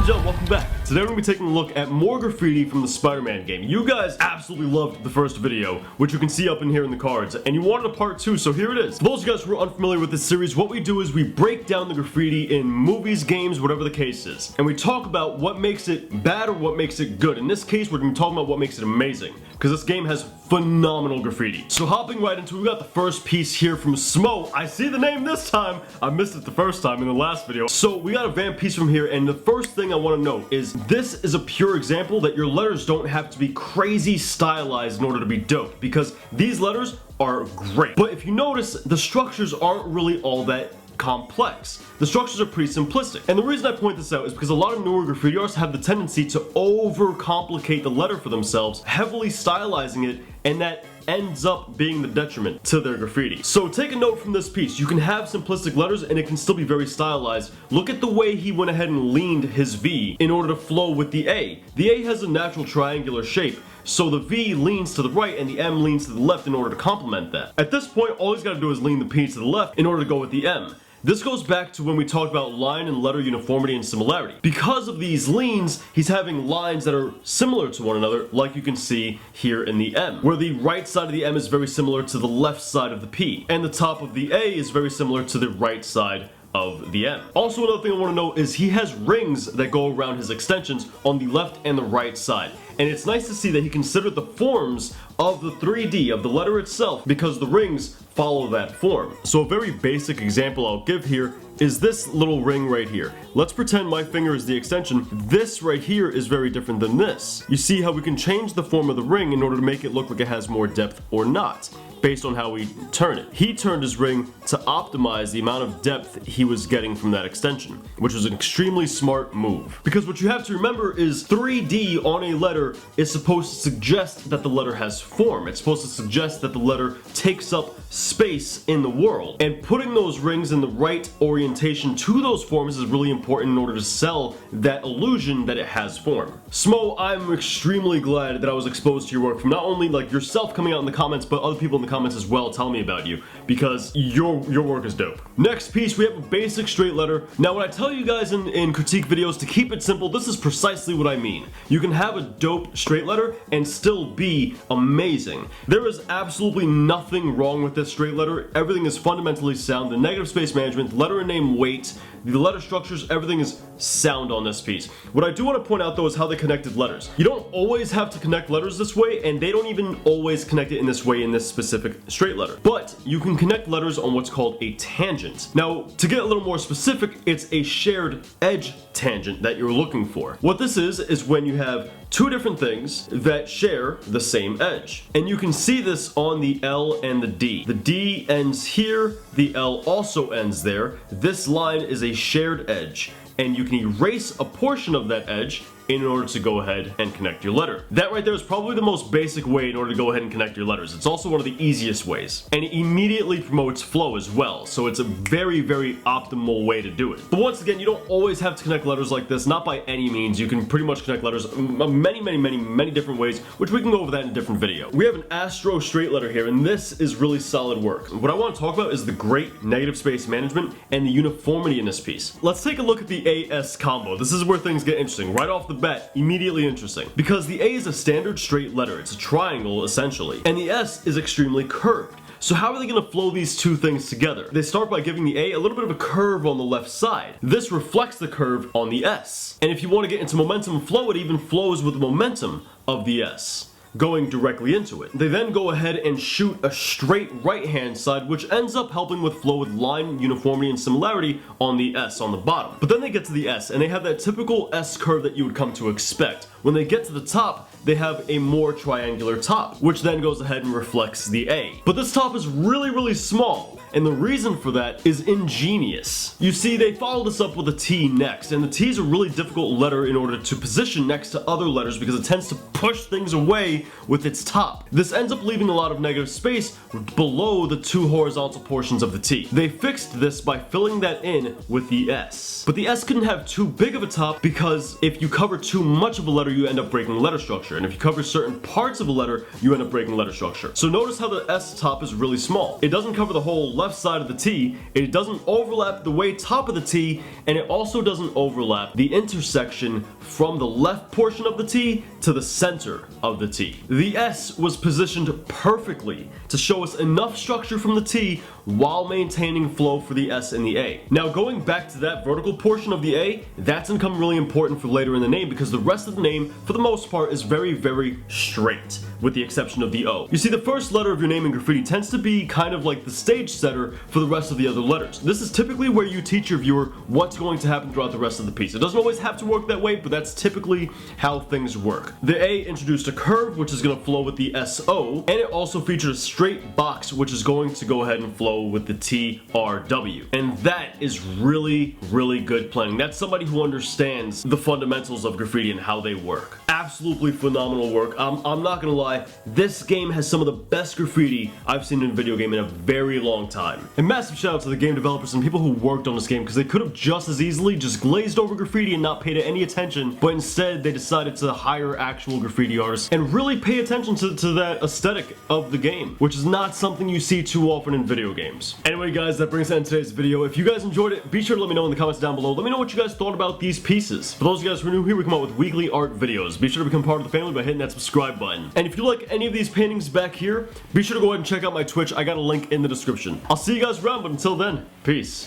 and gentlemen, welcome back. Today we're going to be taking a look at more graffiti from the Spider-Man game. You guys absolutely loved the first video, which you can see up in here in the cards, and you wanted a part 2, so here it is. For those of you guys who are unfamiliar with this series, what we do is we break down the graffiti in movies, games, whatever the case is, and we talk about what makes it bad or what makes it good. In this case, we're going to be talking about what makes it amazing, because this game has phenomenal graffiti. So hopping right into it, we got the first piece here from Smo. I see the name this time. I missed it the first time in the last video. So we got a Vamp piece from here, and the first thing I want to note is this is a pure example that your letters don't have to be crazy stylized in order to be dope, because these letters are great. But if you notice, the structures aren't really all that complex. The structures are pretty simplistic. And the reason I point this out is because a lot of newer graffiti artists have the tendency to overcomplicate the letter for themselves, heavily stylizing it, and that ends up being the detriment to their graffiti. So take a note from this piece. You can have simplistic letters and it can still be very stylized. Look at the way he went ahead and leaned his V in order to flow with the A. The A has a natural triangular shape, so the V leans to the right and the M leans to the left in order to complement that. At this point, all he's got to do is lean the P to the left in order to go with the M. This goes back to when we talked about line and letter uniformity and similarity. Because of these leans, he's having lines that are similar to one another, like you can see here in the M, where the right side of the M is very similar to the left side of the P, and the top of the A is very similar to the right side of the M. Also, another thing I want to note is he has rings that go around his extensions on the left and the right side. And it's nice to see that he considered the forms of the 3D of the letter itself, because the rings follow that form. So a very basic example I'll give here is this little ring right here. Let's pretend my finger is the extension. This right here is very different than this. You see how we can change the form of the ring in order to make it look like it has more depth or not, based on how we turn it. He turned his ring to optimize the amount of depth he was getting from that extension, which was an extremely smart move. Because what you have to remember is 3D on a letter is supposed to suggest that the letter has form. It's supposed to suggest that the letter takes up space in the world. And putting those rings in the right orientation to those forms is really important in order to sell that illusion that it has form. Smo, I'm extremely glad that I was exposed to your work from not only like yourself coming out in the comments, but other people in the comments as well telling me about you, because your work is dope. Next piece, we have a basic straight letter. Now when I tell you guys in critique videos to keep it simple, this is precisely what I mean. You can have a dope straight letter and still be amazing. There is absolutely nothing wrong with this straight letter. Everything is fundamentally sound. The negative space management, the letter and name weight, the letter structures, everything is sound on this piece. What I do want to point out though is how they connected letters. You don't always have to connect letters this way, and they don't even always connect it in this way in this specific straight letter. But you can connect letters on what's called a tangent. Now, to get a little more specific, it's a shared edge tangent that you're looking for. What this is when you have two different things that share the same edge. And you can see this on the L and the D. The D ends here, the L also ends there. This line is a shared edge, and you can erase a portion of that edge in order to go ahead and connect your letter. That right there is probably the most basic way in order to go ahead and connect your letters. It's also one of the easiest ways, and it immediately promotes flow as well, so it's a very, very optimal way to do it. But once again, you don't always have to connect letters like this, not by any means. You can pretty much connect letters many different ways, which we can go over that in a different video. We have an Astro straight letter here, and this is really solid work. What I want to talk about is the great negative space management and the uniformity in this piece. Let's take a look at the AS combo. This is where things get interesting. Right off the bat, immediately interesting, because the A is a standard straight letter. It's a triangle essentially, and the S is extremely curved. So how are they going to flow these two things together? They start by giving the A a little bit of a curve on the left side. This reflects the curve on the S. And if you want to get into momentum flow, it even flows with the momentum of the S going directly into it. They then go ahead and shoot a straight right hand side, which ends up helping with flow with line uniformity and similarity on the S on the bottom. But then they get to the S and they have that typical S curve that you would come to expect. When they get to the top, they have a more triangular top, which then goes ahead and reflects the A. But this top is really small, and the reason for that is ingenious. You see, they follow this up with a T next, and the T is a really difficult letter in order to position next to other letters because it tends to push things away with its top. This ends up leaving a lot of negative space below the two horizontal portions of the T. They fixed this by filling that in with the S. But the S couldn't have too big of a top, because if you cover too much of a letter, you end up breaking letter structure, and if you cover certain parts of a letter, you end up breaking letter structure. So notice how the S top is really small. It doesn't cover the whole letter, left side of the T, it doesn't overlap the way top of the T, and it also doesn't overlap the intersection from the left portion of the T to the center of the T. The S was positioned perfectly to show us enough structure from the T while maintaining flow for the S and the A. Now going back to that vertical portion of the A, that's gonna become really important for later in the name because the rest of the name, for the most part, is very, very straight, with the exception of the O. You see, the first letter of your name in Graffiti tends to be kind of like the stage setter for the rest of the other letters. This is typically where you teach your viewer what's going to happen throughout the rest of the piece. It doesn't always have to work that way, but that's typically how things work. The A introduced a curve, which is going to flow with the SO, and it also featured a straight box, which is going to go ahead and flow with the TRW. And that is really, really good planning. That's somebody who understands the fundamentals of graffiti and how they work. Absolutely phenomenal work. I'm not gonna lie, this game has some of the best graffiti I've seen in a video game in a very long time. And massive shout out to the game developers and people who worked on this game, because they could have just as easily just glazed over graffiti and not paid it any attention, but instead they decided to hire actual graffiti artists and really pay attention to that aesthetic of the game, which is not something you see too often in video games. Anyway guys, that brings us to the end of today's video. If you guys enjoyed it, be sure to let me know in the comments down below. Let me know what you guys thought about these pieces. For those of you guys who are new here, we come out with weekly art videos. Be sure to become part of the family by hitting that subscribe button. And if you like any of these paintings back here, be sure to go ahead and check out my Twitch. I got a link in the description. I'll see you guys around, but until then, peace.